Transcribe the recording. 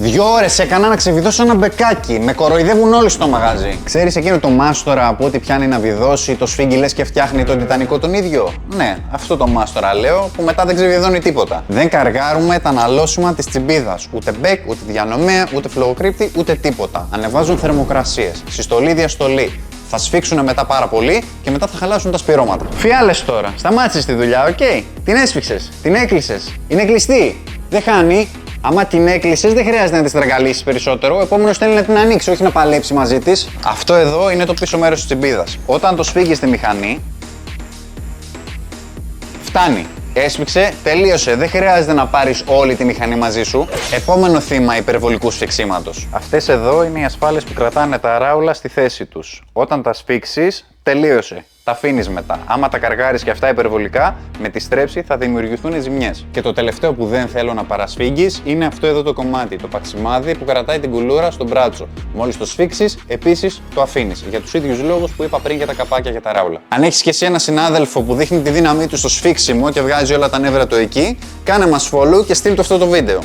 2 ώρες έκανα να ξεβιδώσω ένα μπεκάκι. Με κοροϊδεύουν όλοι στο μαγαζί. Ξέρεις εκείνο το μάστορα που ό,τι πιάνει να βιδώσει, το σφίγγει λες και φτιάχνει τον Τιτανικό τον ίδιο? Ναι, αυτό το μάστορα λέω που μετά δεν ξεβιδώνει τίποτα. Δεν καργάρουμε τα αναλώσιμα της τσιμπίδας. Ούτε μπέκ, ούτε διανομέα, ούτε φλογοκρύπτη, ούτε τίποτα. Ανεβάζουν θερμοκρασίες. Συστολή, διαστολή. Θα σφίξουν μετά πάρα πολύ και μετά θα χαλάσουν τα σπυρώματα. Φιάλες τώρα. Σταμάτησες τη δουλειά, οκ. Την έσφιξες, την έκλεισες. Είναι κλειστή. Δεν χάνει. Άμα την έκλεισες, δεν χρειάζεται να τη στραγγαλίσεις περισσότερο. Ο επόμενος θέλει να την ανοίξει, όχι να παλέψει μαζί της. Αυτό εδώ είναι το πίσω μέρος της τσιμπίδας. Όταν το σφίγγεις στη μηχανή, φτάνει. Έσφιξε, τελείωσε. Δεν χρειάζεται να πάρεις όλη τη μηχανή μαζί σου. Επόμενο θύμα υπερβολικού σφιξίματος. Αυτές εδώ είναι οι ασφάλειες που κρατάνε τα ράουλα στη θέση τους. Όταν τα σφίξεις, τελείωσε. Τα αφήνεις μετά. Άμα τα καργάρεις και αυτά υπερβολικά, με τη στρέψη θα δημιουργηθούν ζημιές. Και το τελευταίο που δεν θέλω να παρασφίγγεις είναι αυτό εδώ το κομμάτι, το παξιμάδι που κρατάει την κουλούρα στο μπράτσο. Μόλις το σφίξεις, επίσης το αφήνεις. Για τους ίδιους λόγους που είπα πριν για τα καπάκια και τα ράουλα. Αν έχεις και εσύ ένα συνάδελφο που δείχνει τη δύναμή του στο σφίξιμο και βγάζει όλα τα νεύρα του εκεί, κάνε μας follow και στείλ του αυτό το βίντεο.